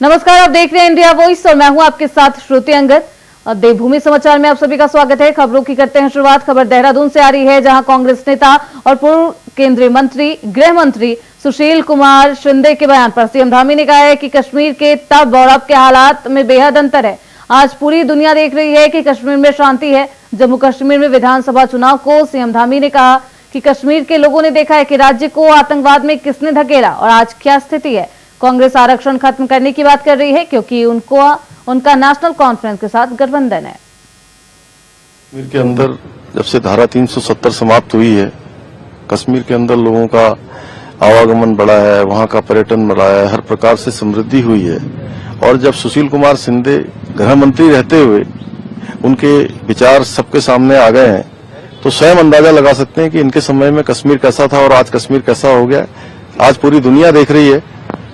नमस्कार, आप देख रहे हैं इंडिया वॉइस और मैं हूं आपके साथ श्रुति अंगद। देवभूमि समाचार में आप सभी का स्वागत है। खबरों की करते हैं शुरुआत। खबर देहरादून से आ रही है, जहां कांग्रेस नेता और पूर्व केंद्रीय मंत्री गृह मंत्री सुशील कुमार शिंदे के बयान पर सीएम धामी ने कहा है कि कश्मीर के तब और अब के हालात में बेहद अंतर है। आज पूरी दुनिया देख रही है कि कश्मीर में शांति है। जम्मू कश्मीर में विधानसभा चुनाव को सीएम धामी ने कहा कि कश्मीर के लोगों ने देखा है कि राज्य को आतंकवाद में किसने धकेला और आज क्या स्थिति है। कांग्रेस आरक्षण खत्म करने की बात कर रही है क्योंकि उनका नेशनल कॉन्फ्रेंस के साथ गठबंधन है। कश्मीर के अंदर जब से धारा 370 समाप्त हुई है, कश्मीर के अंदर लोगों का आवागमन बढ़ा है, वहां का पर्यटन बढ़ा है, हर प्रकार से समृद्धि हुई है। और जब सुशील कुमार शिंदे गृह मंत्री रहते हुए उनके विचार सबके सामने आ गए हैं, तो स्वयं अंदाजा लगा सकते हैं कि इनके समय में कश्मीर कैसा था और आज कश्मीर कैसा हो गया। आज पूरी दुनिया देख रही है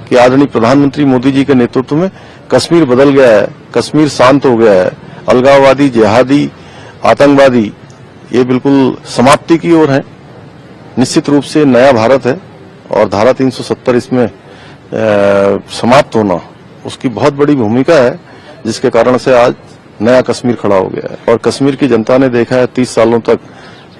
कि आदरणीय प्रधानमंत्री मोदी जी के नेतृत्व में कश्मीर बदल गया है, कश्मीर शांत हो गया है। अलगाववादी, जिहादी, आतंकवादी ये बिल्कुल समाप्ति की ओर है। निश्चित रूप से नया भारत है और धारा 370 इसमें समाप्त होना उसकी बहुत बड़ी भूमिका है, जिसके कारण से आज नया कश्मीर खड़ा हो गया है। और कश्मीर की जनता ने देखा है 30 सालों तक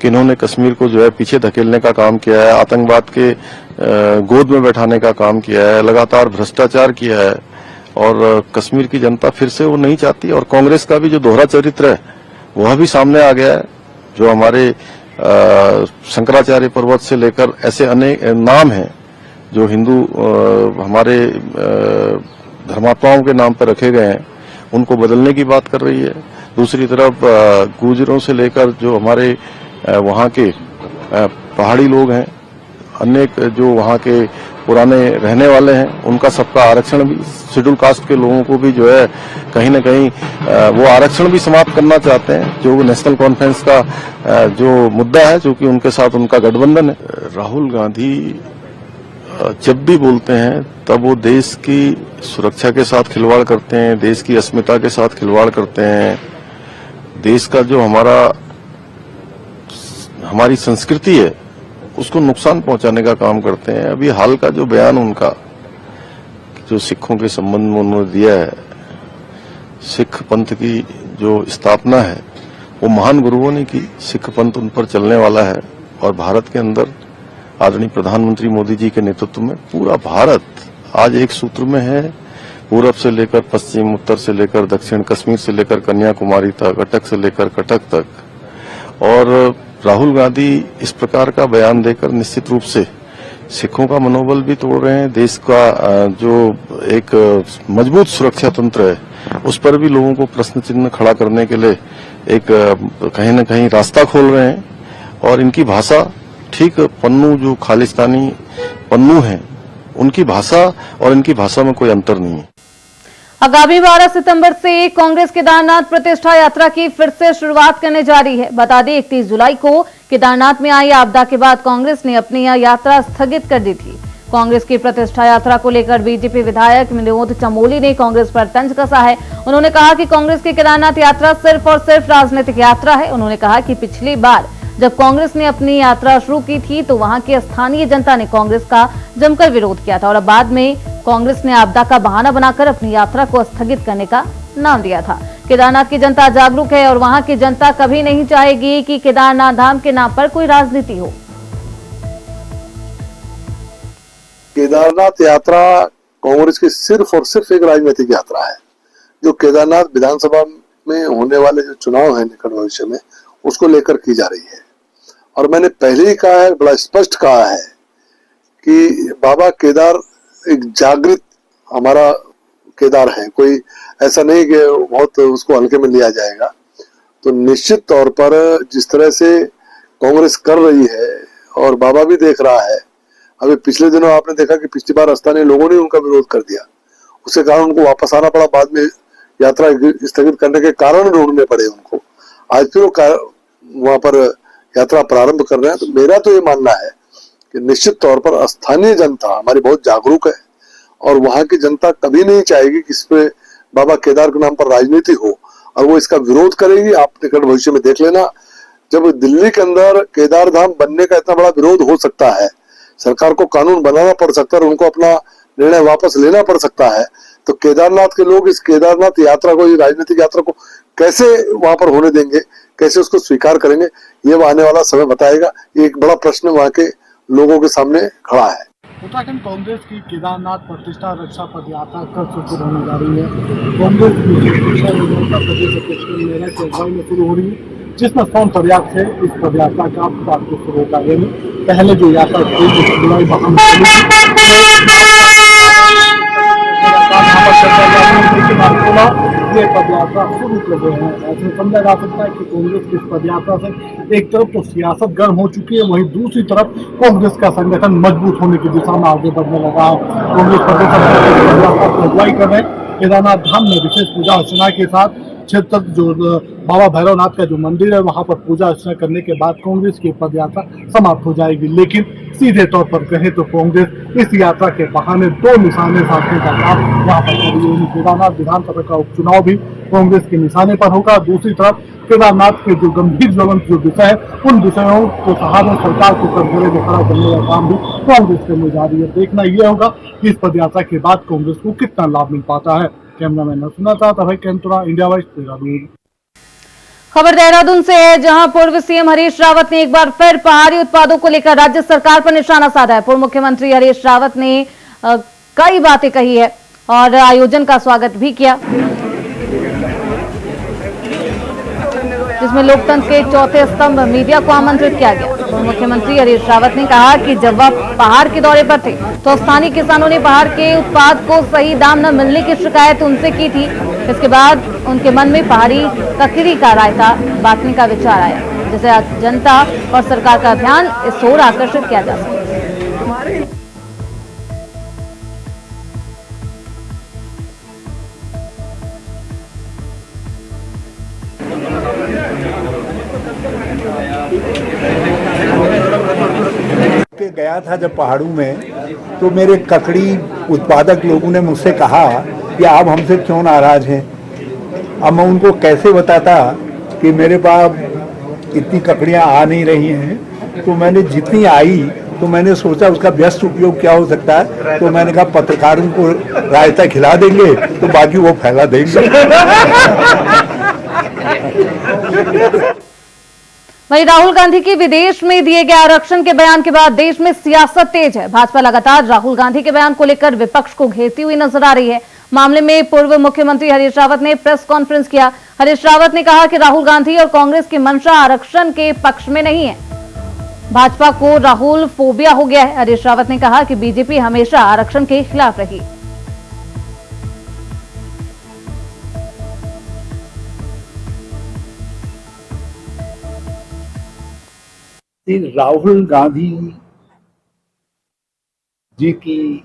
कि इन्होंने कश्मीर को जो है पीछे धकेलने का काम किया है, आतंकवाद के गोद में बैठाने का काम किया है, लगातार भ्रष्टाचार किया है। और कश्मीर की जनता फिर से वो नहीं चाहती। और कांग्रेस का भी जो दोहरा चरित्र है वह भी सामने आ गया है। जो हमारे शंकराचार्य पर्वत से लेकर ऐसे अनेक नाम हैं जो हिंदू हमारे धर्मात्माओं के नाम पर रखे गए हैं, उनको बदलने की बात कर रही है। दूसरी तरफ गुर्जरों से लेकर जो हमारे वहाँ के पहाड़ी लोग हैं, अनेक जो वहाँ के पुराने रहने वाले हैं, उनका सबका आरक्षण भी, शेड्यूल कास्ट के लोगों को भी जो है कहीं न कहीं वो आरक्षण भी समाप्त करना चाहते हैं, जो नेशनल कॉन्फ्रेंस का जो मुद्दा है, जो कि उनके साथ उनका गठबंधन है। राहुल गांधी जब भी बोलते हैं तब वो देश की सुरक्षा के साथ खिलवाड़ करते हैं, देश की अस्मिता के साथ खिलवाड़ करते हैं, देश का जो हमारी संस्कृति है उसको नुकसान पहुंचाने का काम करते हैं। अभी हाल का जो बयान उनका जो सिखों के संबंध में उन्होंने दिया है, सिख पंथ की जो स्थापना है वो महान गुरुओं ने की, सिख पंथ उन पर चलने वाला है। और भारत के अंदर आदरणीय प्रधानमंत्री मोदी जी के नेतृत्व में पूरा भारत आज एक सूत्र में है। पूरब से लेकर पश्चिम, उत्तर से लेकर दक्षिण, कश्मीर से लेकर कन्याकुमारी तक, अटक से लेकर कटक तक। और राहुल गांधी इस प्रकार का बयान देकर निश्चित रूप से सिखों का मनोबल भी तोड़ रहे हैं। देश का जो एक मजबूत सुरक्षा तंत्र है उस पर भी लोगों को प्रश्न चिन्ह खड़ा करने के लिए एक कहीं न कहीं रास्ता खोल रहे हैं। और इनकी भाषा ठीक पन्नू जो खालिस्तानी पन्नू हैं उनकी भाषा और इनकी भाषा में कोई अंतर नहीं है। आगामी 12 सितंबर से कांग्रेस केदारनाथ प्रतिष्ठा यात्रा की फिर से शुरुआत करने जा रही है। बता दें 31 जुलाई को केदारनाथ में आई आपदा के बाद कांग्रेस ने अपनी यह यात्रा स्थगित कर दी थी। कांग्रेस की प्रतिष्ठा यात्रा को लेकर बीजेपी विधायक विनोद चमोली ने कांग्रेस पर तंज कसा है। उन्होंने कहा कि कांग्रेस की केदारनाथ यात्रा सिर्फ और सिर्फ राजनीतिक यात्रा है। उन्होंने कहा कि पिछली बार जब कांग्रेस ने अपनी यात्रा शुरू की थी तो वहां की स्थानीय जनता ने कांग्रेस का जमकर विरोध किया था और अब बाद में कांग्रेस ने आपदा का बहाना बनाकर अपनी यात्रा को स्थगित करने का नाम दिया था। केदारनाथ की जनता जागरूक है और वहां की जनता कभी नहीं चाहेगी कि केदारनाथ धाम के नाम पर कोई राजनीति हो। केदारनाथ यात्रा कांग्रेस की सिर्फ और सिर्फ एक राजनीतिक यात्रा है। जो केदारनाथ विधानसभा में होने वाले जो चुनाव है निकट भविष्य में, उसको लेकर की जा रही है। और मैंने पहले ही कहा है, बड़ा स्पष्ट कहा है कि बाबा केदार एक जागृत हमारा केदार है, कोई ऐसा नहीं कि बहुत उसको हल्के में लिया जाएगा। तो निश्चित तौर पर जिस तरह से कांग्रेस कर रही है और बाबा भी देख रहा है, अभी पिछले दिनों आपने देखा कि पिछली बार स्थानीय लोगों ने उनका विरोध कर दिया, उसके कारण उनको वापस आना पड़ा। बाद में यात्रा स्थगित करने के कारण ढूंढने पड़े उनको। आज फिर वो वहां पर यात्रा प्रारंभ कर रहे हैं। तो मेरा तो ये मानना है कि निश्चित तौर पर स्थानीय जनता हमारी बहुत जागरूक है और वहां की जनता कभी नहीं चाहेगी कि इस पे बाबा केदार के नाम पर राजनीति हो और वो इसका विरोध करेगी। आप निकट भविष्य में देख लेना, जब दिल्ली के अंदर केदार धाम बनने का इतना बड़ा विरोध हो सकता है, सरकार को कानून बनाना पड़ सकता है और उनको अपना निर्णय वापस लेना पड़ सकता है, तो केदारनाथ के लोग इस केदारनाथ यात्रा को, ये राजनीतिक यात्रा को कैसे वहां पर होने देंगे, कैसे उसको स्वीकार करेंगे, ये आने वाला समय बताएगा। ये एक बड़ा प्रश्न वहां के लोगों के सामने खड़ा है। उत्तराखंड कांग्रेस की केदारनाथ प्रतिष्ठा रक्षा पद यात्रा कल से शुरू होने जा रही है। कांग्रेस की प्रदेश अध्यक्ष की अगुवाई में शुरू हो रही है, जिसमें सोन पर्याप्त है इस पद यात्रा का प्राप्त शुरू होता है। पहले जो यात्रा जुलाई माह ये पद यात्रा शुरू कर रहे हैं। ऐसे समझा जा सकता है कि कांग्रेस की इस पद यात्रा से एक तरफ तो सियासत गर्म हो चुकी है, वहीं दूसरी तरफ कांग्रेस का संगठन मजबूत होने की दिशा में आगे बढ़ने लगा है। कांग्रेस प्रदेश अध्यक्ष अगुवाई कर रहे हैं। केदारनाथ धाम में विशेष पूजा अर्चना के साथ क्षेत्र जो बाबा भैरवनाथ का जो मंदिर है वहां पर पूजा अर्चना करने के बाद कांग्रेस की पद यात्रा समाप्त हो जाएगी। लेकिन सीधे तौर पर कहें तो कांग्रेस इस यात्रा के बहाने दो निशाने साधने का काम यहाँ पर कर रही है। केदारनाथ विधानसभा का उपचुनाव भी कांग्रेस के निशाने पर होगा। दूसरी तरफ केदारनाथ के जो गंभीर ज्वलंत जो विषय है, उन विषयों को सहारा सरकार को कटघरे में खड़ा करने का काम भी कांग्रेस करने जा रही है। देखना यह होगा कि इस पद यात्रा के बाद कांग्रेस को कितना लाभ मिल पाता है। कैमरामैन नरसिम्हा साथ अभय कैंतुरा, इंडिया वाइज देहरादून। खबर देहरादून से है, जहां पूर्व सीएम हरीश रावत ने एक बार फिर पहाड़ी उत्पादों को लेकर राज्य सरकार पर निशाना साधा है। पूर्व मुख्यमंत्री हरीश रावत ने कई बातें कही है और आयोजन का स्वागत भी किया, जिसमें लोकतंत्र के चौथे स्तंभ मीडिया को आमंत्रित किया गया। पूर्व मुख्यमंत्री हरीश रावत ने कहा कि जब वह पहाड़ के दौरे पर थे तो स्थानीय किसानों ने पहाड़ के उत्पाद को सही दाम न मिलने की शिकायत उनसे की थी। इसके बाद उनके मन में पहाड़ी ककड़ी का रायता बांटने का विचार आया, जिसे जनता और सरकार का ध्यान इस ओर आकर्षित किया जा सके। गया था जब पहाड़ों में, तो मेरे ककड़ी उत्पादक लोगों ने मुझसे कहा कि आप हमसे क्यों नाराज हैं। अब मैं उनको कैसे बताता कि मेरे पास इतनी ककड़ियां आ नहीं रही हैं। तो मैंने जितनी आई तो मैंने सोचा उसका व्यस्त उपयोग क्या हो सकता है। तो मैंने कहा पत्रकारों को रायता खिला देंगे तो बाकी वो फैला देंगे। वहीं राहुल गांधी की विदेश में दिए गए आरक्षण के बयान के बाद देश में सियासत तेज है। भाजपा लगातार राहुल गांधी के बयान को लेकर विपक्ष को घेरती हुई नजर आ रही है। मामले में पूर्व मुख्यमंत्री हरीश रावत ने प्रेस कॉन्फ्रेंस किया। हरीश रावत ने कहा कि राहुल गांधी और कांग्रेस की मंशा आरक्षण के पक्ष में नहीं है, भाजपा को राहुल फोबिया हो गया है। हरीश रावत ने कहा कि बीजेपी हमेशा आरक्षण के खिलाफ रही। राहुल गांधी जी की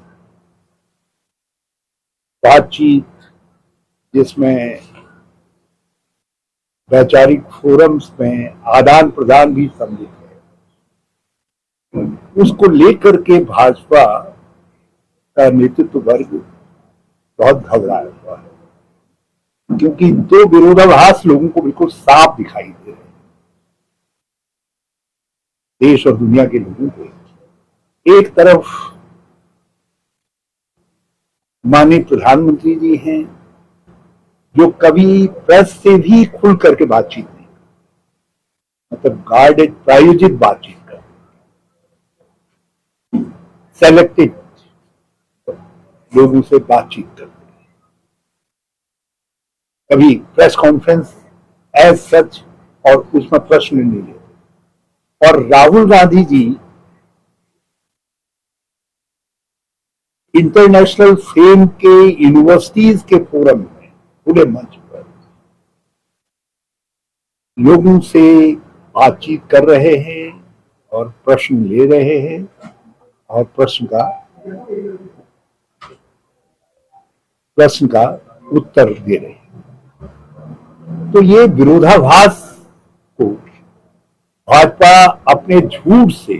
बातचीत, जिसमें वैचारिक फोरम्स में आदान प्रदान भी सम्मिलित है, उसको लेकर के भाजपा का नेतृत्व वर्ग बहुत घबराया हुआ है, क्योंकि दो विरोधाभास लोगों को बिल्कुल साफ दिखाई दे रहे हैं। देश और दुनिया के लोगों को एक तरफ माननीय प्रधानमंत्री जी हैं, जो कभी प्रेस से भी खुल करके बातचीत नहीं, मतलब गार्डेड प्रायोजित बातचीत कर, सेलेक्टेड लोगों से बातचीत करते हैं, कभी प्रेस कॉन्फ्रेंस एज सच और उसमें प्रश्न नहीं लेते। और राहुल गांधी जी इंटरनेशनल फेम के यूनिवर्सिटीज के फोरम में खुले मंच पर लोगों से बातचीत कर रहे हैं और प्रश्न ले रहे हैं और प्रश्न का उत्तर दे रहे हैं। तो ये विरोधाभास को भाजपा अपने झूठ से,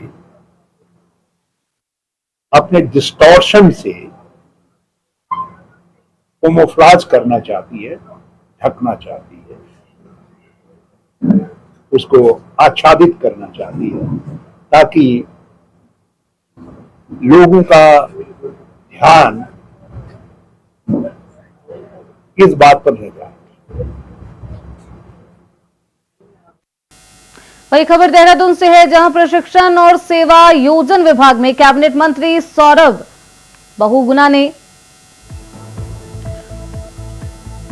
अपने डिस्टॉर्शन से कैमोफ्लेज करना चाहती है, ढकना चाहती है, उसको आच्छादित करना चाहती है, ताकि लोगों का ध्यान इस बात पर रहेगा। वही खबर देहरादून से है, जहां प्रशिक्षण और सेवा योजन विभाग में कैबिनेट मंत्री सौरभ बहुगुणा ने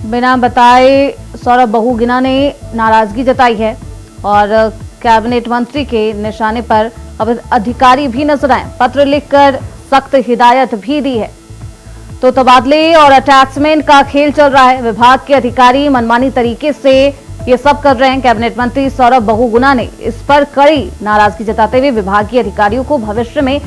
बिना बताए नाराजगी जताई है और कैबिनेट मंत्री के निशाने पर अब अधिकारी भी नजर आए, पत्र लिखकर सख्त हिदायत भी दी है। तो तबादले और अटैचमेंट का खेल चल रहा है। विभाग के अधिकारी मनमानी तरीके से ये सब कर रहे हैं। कैबिनेट मंत्री सौरभ बहुगुणा ने इस पर कड़ी नाराजगी जताते हुए विभागीय अधिकारियों को भविष्य में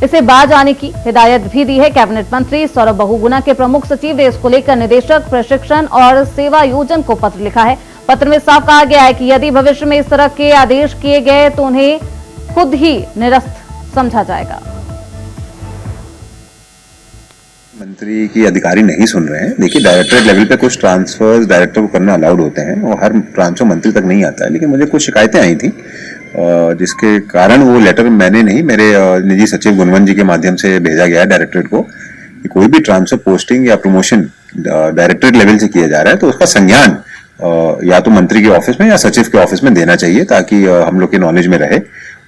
इसे बाज आने की हिदायत भी दी है। कैबिनेट मंत्री सौरभ बहुगुणा के प्रमुख सचिव ने इसको लेकर निदेशक प्रशिक्षण और सेवा योजन को पत्र लिखा है। पत्र में साफ कहा गया है कि यदि भविष्य में इस तरह के आदेश किए गए तो उन्हें खुद ही निरस्त समझा जाएगा। मंत्री की अधिकारी नहीं सुन रहे हैं। देखिए, डायरेक्टरेट लेवल पे कुछ ट्रांसफर्स डायरेक्टर को करना अलाउड होते हैं और हर ट्रांसफर मंत्री तक नहीं आता है, लेकिन मुझे कुछ शिकायतें आई थी जिसके कारण वो लेटर मैंने नहीं, मेरे निजी सचिव गुणवंत जी के माध्यम से भेजा गया है डायरेक्टरेट को कि कोई भी ट्रांसफर पोस्टिंग या प्रमोशन डायरेक्टरेट लेवल से किया जा रहा है तो उसका संज्ञान या तो मंत्री के ऑफिस में या सचिव के ऑफिस में देना चाहिए, ताकि हम लोग के नॉलेज में रहे।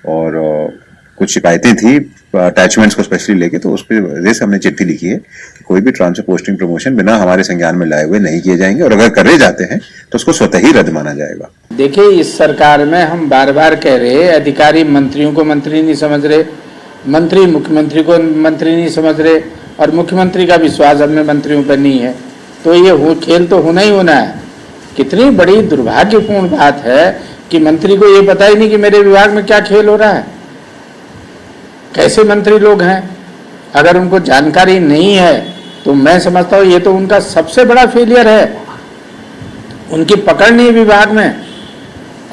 और कुछ शिकायतें थी अटैचमेंट्स को स्पेशली लेके, तो उसकी वजह से हमने चिट्ठी लिखी है कि कोई भी ट्रांसफर पोस्टिंग प्रमोशन बिना हमारे संज्ञान में लाए हुए नहीं किए जाएंगे और अगर करे जाते हैं तो उसको स्वतः ही रद्द माना जाएगा। देखिए, इस सरकार में हम बार बार कह रहे हैं, अधिकारी मंत्रियों को मंत्री नहीं समझ रहे, मंत्री मुख्यमंत्री को मंत्री नहीं समझ रहे और मुख्यमंत्री का विश्वास अपने मंत्रियों पर नहीं है, तो ये खेल तो होना ही होना है। कितनी बड़ी दुर्भाग्यपूर्ण बात है कि मंत्री को ये पता ही नहीं कि मेरे विभाग में क्या खेल हो रहा है। कैसे मंत्री लोग हैं, अगर उनको जानकारी नहीं है तो मैं समझता हूँ ये तो उनका सबसे बड़ा फेलियर है, उनकी पकड़ नहीं विभाग में।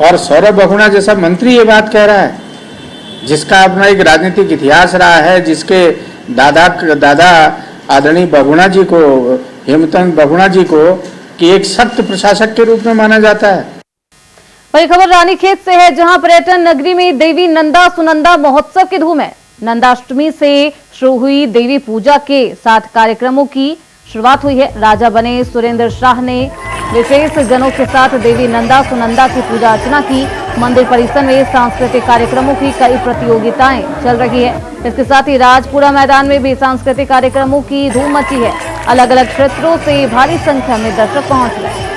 और सौरभ बहुगुणा जैसा मंत्री ये बात कह रहा है, जिसका अपना एक राजनीतिक इतिहास रहा है, जिसके दादा आदरणीय बहुगुणा जी को, हेमचंद बहुगुणा जी को, कि एक सख्त प्रशासक के रूप में माना जाता है। वही खबर रानीखेत से है, जहां पर्यटन नगरी में देवी नंदा सुनंदा महोत्सव की धूम है। नंदाष्टमी से शुरू हुई देवी पूजा के 7 कार्यक्रमों की शुरुआत हुई है। राजा बने सुरेंद्र शाह ने विशेष जनों के साथ देवी नंदा सुनंदा की पूजा अर्चना की। मंदिर परिसर में सांस्कृतिक कार्यक्रमों की कई प्रतियोगिताएं चल रही है। इसके साथ ही राजपुरा मैदान में भी सांस्कृतिक कार्यक्रमों की धूम मची है। अलग अलग क्षेत्रों से भारी संख्या में दर्शक पहुंच रहे हैं।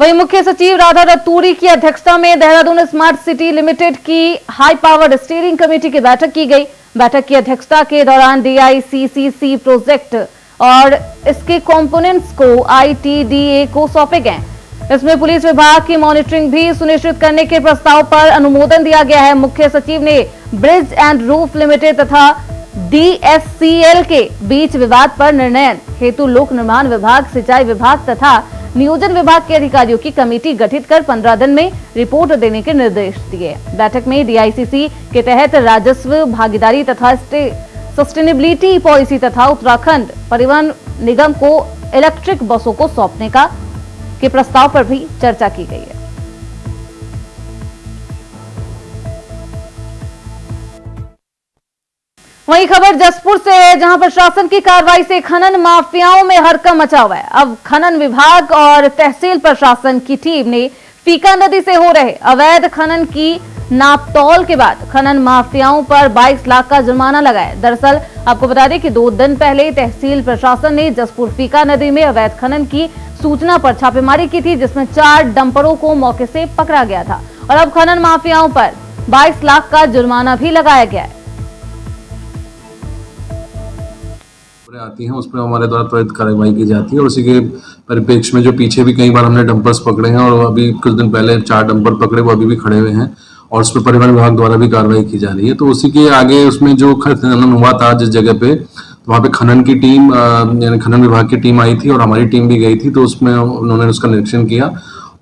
वहीं मुख्य सचिव राधा रतूड़ी की अध्यक्षता में देहरादून स्मार्ट सिटी लिमिटेड की हाई पावर्ड स्टीयरिंग कमेटी की बैठक की गई। बैठक की अध्यक्षता के दौरान DICCC प्रोजेक्ट और इसके कंपोनेंट्स को ITDA को सौंपे गए। इसमें पुलिस विभाग की मॉनिटरिंग भी सुनिश्चित करने के प्रस्ताव पर अनुमोदन दिया गया है। मुख्य सचिव ने ब्रिज एंड रूफ लिमिटेड तथा DSCL के बीच विवाद पर निर्णय हेतु लोक निर्माण विभाग, सिंचाई विभाग तथा नियोजन विभाग के अधिकारियों की कमेटी गठित कर 15 दिन में रिपोर्ट देने के निर्देश दिए। बैठक में DICC के तहत राजस्व भागीदारी तथा सस्टेनेबिलिटी पॉलिसी तथा उत्तराखंड परिवहन निगम को इलेक्ट्रिक बसों को सौंपने के प्रस्ताव पर भी चर्चा की गई है। वही खबर जसपुर से है, जहां प्रशासन की कार्रवाई से खनन माफियाओं में हड़कंप मचा हुआ है। अब खनन विभाग और तहसील प्रशासन की टीम ने फीका नदी से हो रहे अवैध खनन की नापतौल के बाद खनन माफियाओं पर 22 लाख का जुर्माना लगाया। दरअसल आपको बता दें कि 2 दिन पहले तहसील प्रशासन ने जसपुर फीका नदी में अवैध खनन की सूचना पर छापेमारी की थी, जिसमें 4 डंपरों को मौके से पकड़ा गया था और अब खनन माफियाओं पर 22 लाख का जुर्माना भी लगाया गया है। आती हैं उस पर हमारे द्वारा त्वरित कार्रवाई की जाती है और उसी के परिप्रेक्ष्य में जो पीछे भी कई बार हमने डंपर्स पकड़े हैं और अभी कुछ दिन पहले 4 डंपर पकड़े, वो अभी भी खड़े हुए हैं और उस पर परिवहन विभाग द्वारा भी कार्रवाई की जा रही है। तो उसी के आगे उसमें जो खनन हुआ था जिस जगह पे, तो वहाँ पे खनन की टीम यानी खनन विभाग की टीम आई थी और हमारी टीम भी गई थी। तो उसमें उन्होंने उसका निरीक्षण किया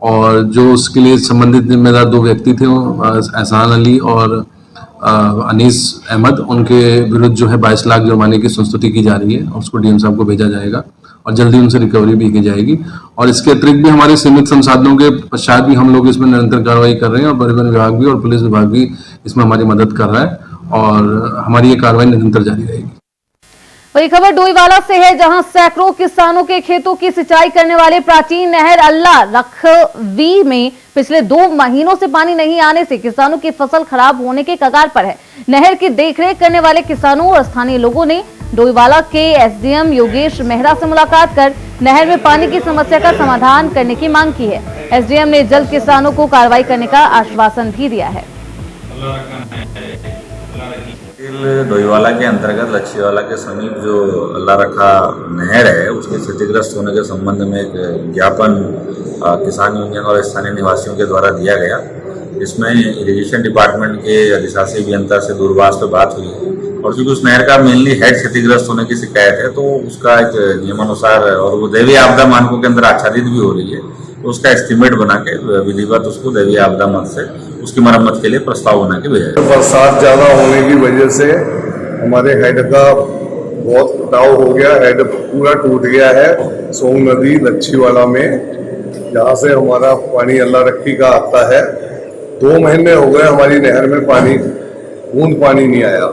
और जो उसके लिए संबंधित जिम्मेदार 2 व्यक्ति थे, एहसान अली और अनीस अहमद, उनके विरुद्ध जो है 22 लाख जुर्माने की संस्तुति की जा रही है और उसको DM साहब को भेजा जाएगा और जल्दी उनसे रिकवरी भी की जाएगी। और इसके अतिरिक्त भी हमारे सीमित संसाधनों के पश्चात भी हम लोग इसमें निरंतर कार्रवाई कर रहे हैं और परिवहन विभाग भी और पुलिस विभाग भी इसमें हमारी मदद कर रहा है और हमारी ये कार्रवाई निरंतर जारी रहेगी। वही खबर डोईवाला से है, जहां सैकड़ों किसानों के खेतों की सिंचाई करने वाले प्राचीन नहर अल्लाह रखवी में पिछले 2 महीनों से पानी नहीं आने से किसानों की फसल खराब होने के कगार पर है। नहर की देखरेख करने वाले किसानों और स्थानीय लोगों ने डोईवाला के एसडीएम योगेश मेहरा से मुलाकात कर नहर में पानी की समस्या का समाधान करने की मांग की है। एसडीएम ने जल्द किसानों को कार्रवाई करने का आश्वासन भी दिया है। डोईवाला के अंतर्गत लच्छीवाला के समीप जो अल्लाह रखा नहर है उसके क्षतिग्रस्त होने के संबंध में एक ज्ञापन किसान यूनियन और स्थानीय निवासियों के द्वारा दिया गया। इसमें इरिगेशन डिपार्टमेंट के अधिशासी अभियंता से दूरभाष पर बात हुई और चूंकि उस नहर का मेनली हेड क्षतिग्रस्त होने की शिकायत है तो उसका एक नियमानुसार और वो दैवीय आपदा मानकों के अंदर आच्छादित भी हो रही है तो उसका एस्टिमेट बना के विधिवत उसको दैवीय आपदा मद से उसकी मरम्मत के लिए प्रस्ताव बना के भेजा है। बरसात ज़्यादा होने की वजह से हमारे हेड का बहुत कटाव हो गया, हेड पूरा टूट गया है सोंग नदी लच्छीवाला में, जहाँ से हमारा पानी अल्लाह रखी का आता है। 2 महीने हो गए हमारी नहर में पानी बूंद पानी नहीं आया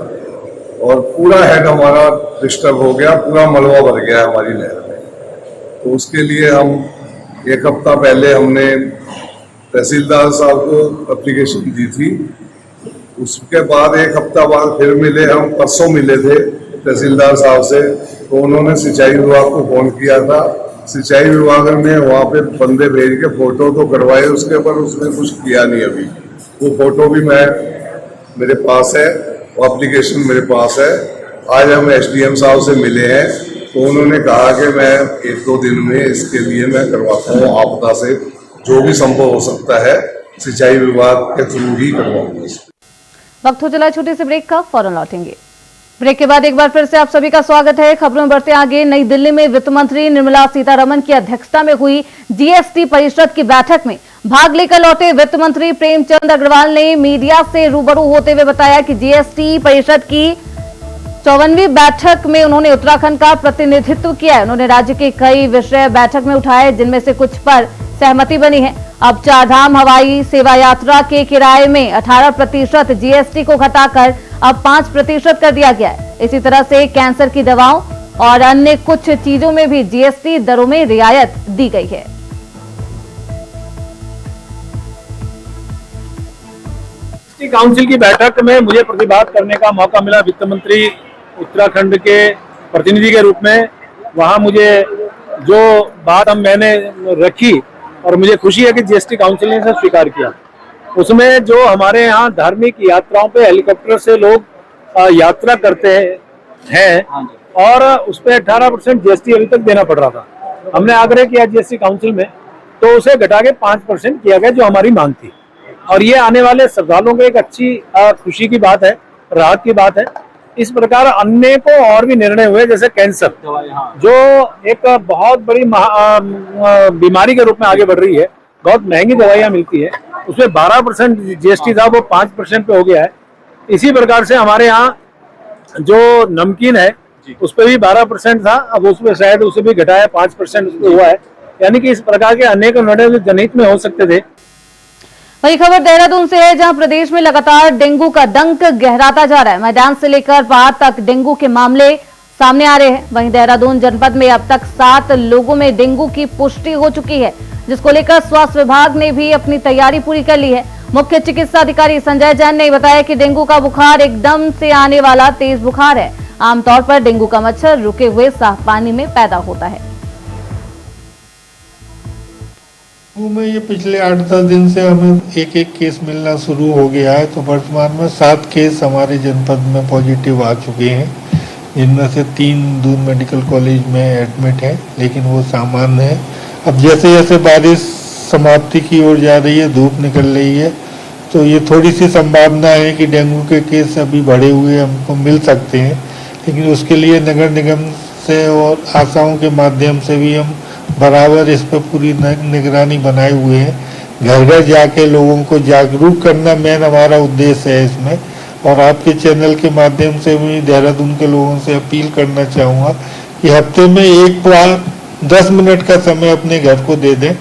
और पूरा हेड हमारा डिस्टर्ब हो गया, पूरा मलबा भर गया हमारी नहर में। तो उसके लिए हम 1 हफ्ता पहले हमने तहसीलदार साहब को एप्लीकेशन दी थी। उसके बाद 1 हफ्ता बाद फिर मिले, हम परसों मिले थे तहसीलदार साहब से, तो उन्होंने सिंचाई विभाग को फोन किया था। सिंचाई विभाग ने वहाँ पे बंदे भेज के फोटो तो करवाए उसके, पर उसने कुछ किया नहीं अभी। वो फोटो भी मेरे पास है, वो एप्लीकेशन मेरे पास है। आज हम एसडीएम साहब से मिले हैं तो उन्होंने कहा कि मैं 1-2 दिन में इसके लिए मैं करवाता हूँ, आपदा से जो भी संभव हो सकता है सिंचाई विभाग के थ्रू ही करवाऊंगा। वक्त हो चला छोटे से ब्रेक का, फौरन लौटेंगे। ब्रेक के बाद एक बार फिर से आप सभी का स्वागत है। खबरों में बढ़ते आगे। नई दिल्ली में वित्त मंत्री निर्मला सीतारमण की अध्यक्षता में हुई जीएसटी परिषद की बैठक में भाग लेकर लौटे वित्त मंत्री प्रेमचंद अग्रवाल ने मीडिया से रूबरू होते हुए बताया कि जीएसटी परिषद की 54वीं बैठक में उन्होंने उत्तराखंड का प्रतिनिधित्व किया है। उन्होंने राज्य के कई विषय बैठक में उठाए जिनमें से कुछ पर सहमति बनी है। अब 4 धाम हवाई सेवा यात्रा के किराए में 18% जीएसटी को घटाकर अब 5% कर दिया गया है। इसी तरह से कैंसर की दवाओं और अन्य कुछ चीजों में भी जीएसटी दरों में रियायत दी गई है। काउंसिल की बैठक में मुझे प्रतिभाग करने का मौका मिला वित्त मंत्री उत्तराखंड के प्रतिनिधि के रूप में। वहां मुझे जो बात मैंने रखी और मुझे खुशी है कि जीएसटी काउंसिल ने इसे स्वीकार किया, उसमें जो हमारे यहाँ धार्मिक यात्राओं पे हेलीकॉप्टर से लोग यात्रा करते हैं और उस पर 18% जीएसटी अभी तक देना पड़ रहा था। हमने आग्रह किया जीएसटी काउंसिल में तो उसे घटा के 5% किया गया जो हमारी मांग थी। और ये आने वाले श्रद्धालुओं को एक अच्छी खुशी की बात है, राहत की बात है। इस प्रकार अन्य को और भी निर्णय हुए, जैसे कैंसर जो एक बहुत बड़ी बीमारी के रूप में आगे बढ़ रही है, बहुत महंगी दवाइयां मिलती है, उसमें 12% जीएसटी था वो 5% पे हो गया है। इसी प्रकार से हमारे यहाँ जो नमकीन है उस पर भी 12% था, अब उसमें शायद उसे भी घटाया 5% हुआ है। यानी कि इस प्रकार के अनेक निर्णय जो जनहित में हो सकते थे। वही खबर देहरादून से है, जहां प्रदेश में लगातार डेंगू का डंक गहराता जा रहा है। मैदान से लेकर पहाड़ तक डेंगू के मामले सामने आ रहे हैं। वहीं देहरादून जनपद में अब तक 7 लोगों में डेंगू की पुष्टि हो चुकी है, जिसको लेकर स्वास्थ्य विभाग ने भी अपनी तैयारी पूरी कर ली है। मुख्य चिकित्सा अधिकारी संजय जैन ने बताया कि डेंगू का बुखार एकदम से आने वाला तेज बुखार है। आमतौर पर डेंगू का मच्छर रुके हुए साफ पानी में पैदा होता है। में ये पिछले 8-10 दिन से हमें एक केस मिलना शुरू हो गया है। तो वर्तमान में 7 केस हमारे जनपद में पॉजिटिव आ चुके हैं, जिनमें से 3 दून मेडिकल कॉलेज में एडमिट हैं, लेकिन वो सामान्य है। अब जैसे जैसे बारिश समाप्ति की ओर जा रही है, धूप निकल रही है, तो ये थोड़ी सी संभावना है कि डेंगू के केस अभी बढ़े हुए हमको मिल सकते हैं। लेकिन उसके लिए नगर निगम से और आशाओं के माध्यम से भी हम बराबर इस पर पूरी निगरानी बनाए हुए हैं। घर घर जाके लोगों को जागरूक करना मेन हमारा उद्देश्य है इसमें। और आपके चैनल के माध्यम से भी देहरादून के लोगों से अपील करना चाहूँगा कि हफ्ते में एक बार 10 मिनट का समय अपने घर को दे दें।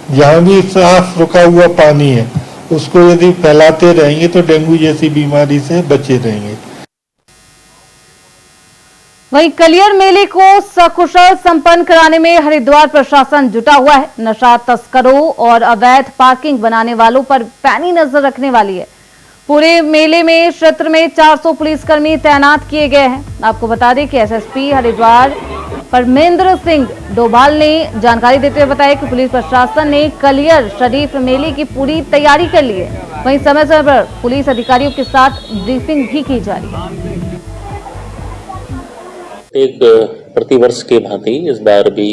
जहाँ भी साफ रुका हुआ पानी है उसको यदि फैलाते रहेंगे तो डेंगू जैसी बीमारी से बचे रहेंगे। वहीं कलियर मेले को सकुशल संपन्न कराने में हरिद्वार प्रशासन जुटा हुआ है। नशा तस्करों और अवैध पार्किंग बनाने वालों पर पैनी नजर रखने वाली है। पूरे मेले में क्षेत्र में 400 पुलिसकर्मी तैनात किए गए हैं। आपको बता दें कि एसएसपी हरिद्वार परमेंद्र सिंह डोभाल ने जानकारी देते हुए बताया कि पुलिस प्रशासन ने कलियर शरीफ मेले की पूरी तैयारी कर ली है। वहीं समय समय पर पुलिस अधिकारियों के साथ ब्रीफिंग भी की जा रही है। एक प्रतिवर्ष के भांति इस बार भी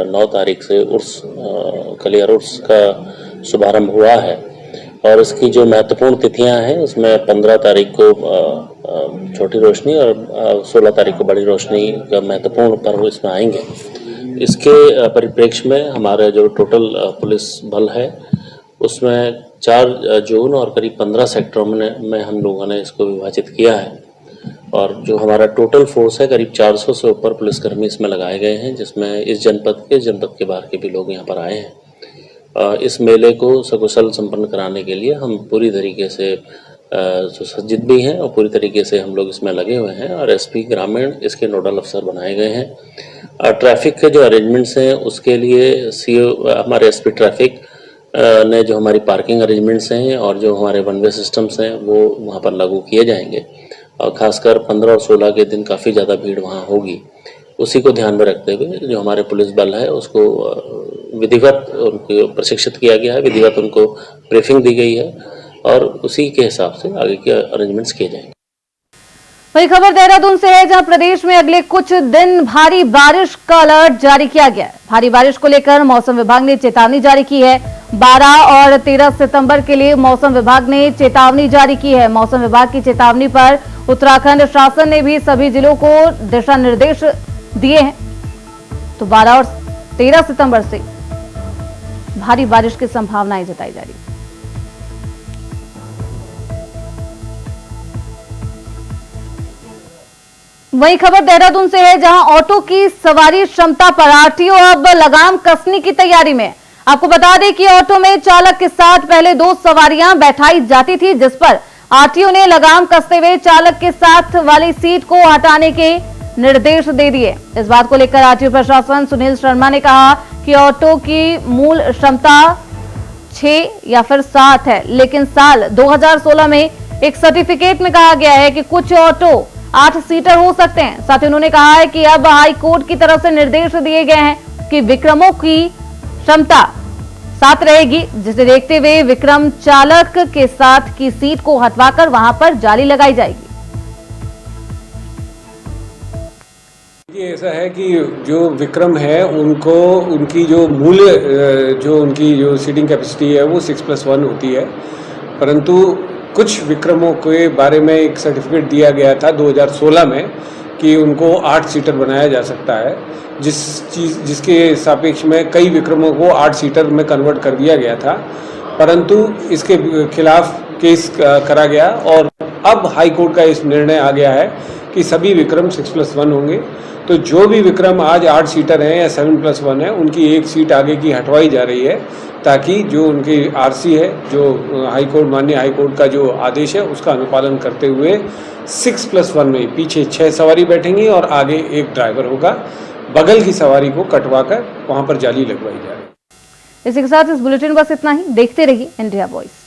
9 तारीख से उर्स कलियर उर्स का शुभारंभ हुआ है और इसकी जो महत्वपूर्ण तिथियां हैं उसमें 15 तारीख को छोटी रोशनी और 16 तारीख को बड़ी रोशनी का महत्वपूर्ण पर्व इसमें आएंगे। इसके परिप्रेक्ष्य में हमारा जो टोटल पुलिस बल है उसमें 4 जोन और करीब 15 सेक्टरों में हम लोगों ने इसको विभाजित किया है और जो हमारा टोटल फोर्स है करीब 400 से ऊपर पुलिसकर्मी इसमें लगाए गए हैं, जिसमें इस जनपद के बाहर के भी लोग यहाँ पर आए हैं। इस मेले को सकुशल संपन्न कराने के लिए हम पूरी तरीके से सुसज्जित भी हैं और पूरी तरीके से हम लोग इसमें लगे हुए हैं और एसपी ग्रामीण इसके नोडल अफसर बनाए गए हैं। ट्रैफिक के जो अरेंजमेंट्स हैं उसके लिए सीओ हमारे एसपी ट्रैफिक ने जो हमारी पार्किंग अरेंजमेंट्स हैं और जो हमारे वन वे सिस्टम्स हैं वो वहाँ पर लागू किए जाएंगे और खासकर 15 और 16 के दिन काफ़ी ज़्यादा भीड़ वहाँ होगी। उसी को ध्यान में रखते हुए जो हमारे पुलिस बल है उसको विधिवत उनको प्रशिक्षित किया गया है, विधिवत उनको ब्रीफिंग दी गई है और उसी के हिसाब से आगे के अरेंजमेंट्स किए जाएंगे। वही खबर देहरादून से है, जहां प्रदेश में अगले कुछ दिन भारी बारिश का अलर्ट जारी किया गया है। भारी बारिश को लेकर मौसम विभाग ने चेतावनी जारी की है। 12 और 13 सितंबर के लिए मौसम विभाग ने चेतावनी जारी की है। मौसम विभाग की चेतावनी पर उत्तराखंड शासन ने भी सभी जिलों को दिशा निर्देश दिए हैं। तो 12 और 13 सितंबर से भारी बारिश की संभावनाएं जताई जा रही है। वही खबर देहरादून से है, जहां ऑटो की सवारी क्षमता पर आरटीओ अब लगाम कसने की तैयारी में। आपको बता दें कि ऑटो में चालक के साथ पहले 2 सवारियां बैठाई जाती थी, जिस पर आरटीओ ने लगाम कसते हुए चालक के साथ वाली सीट को हटाने के निर्देश दे दिए। इस बात को लेकर आरटीओ प्रशासन सुनील शर्मा ने कहा कि ऑटो की मूल क्षमता 6 या फिर 7 है, लेकिन साल 2016 में एक सर्टिफिकेट में कहा गया है कि कुछ ऑटो 8 सीटर हो सकते हैं। साथ ही उन्होंने कहा है कि अब हाई कोर्ट की तरफ से निर्देश दिए गए हैं कि विक्रमों की क्षमता 7 रहेगी, जिसे देखते हुए विक्रम चालक के साथ की सीट को हटवाकर वहां पर जाली लगाई जाएगी। ये ऐसा है कि जो विक्रम है उनको उनकी जो मूल्य जो उनकी जो सीटिंग कैपेसिटी है वो 6+1 होती है, परंतु कुछ विक्रमों के बारे में एक सर्टिफिकेट दिया गया था 2016 में कि उनको 8 सीटर बनाया जा सकता है, जिसके सापेक्ष में कई विक्रमों को 8 सीटर में कन्वर्ट कर दिया गया था, परंतु इसके खिलाफ केस करा गया और अब हाई कोर्ट का इस निर्णय आ गया है कि सभी विक्रम 6+1 होंगे। तो जो भी विक्रम आज 8 सीटर हैं या 7+1 है उनकी एक सीट आगे की हटवाई जा रही है, ताकि जो उनकी आरसी है, जो माननीय हाई कोर्ट का जो आदेश है उसका अनुपालन करते हुए 6+1 में पीछे 6 सवारी बैठेंगी और आगे एक ड्राइवर होगा। बगल की सवारी को कटवाकर वहां पर जाली लगवाई जा रही है। इसी के साथ इस बुलेटिन बस इतना ही। देखते रहिए इंडिया वॉइस।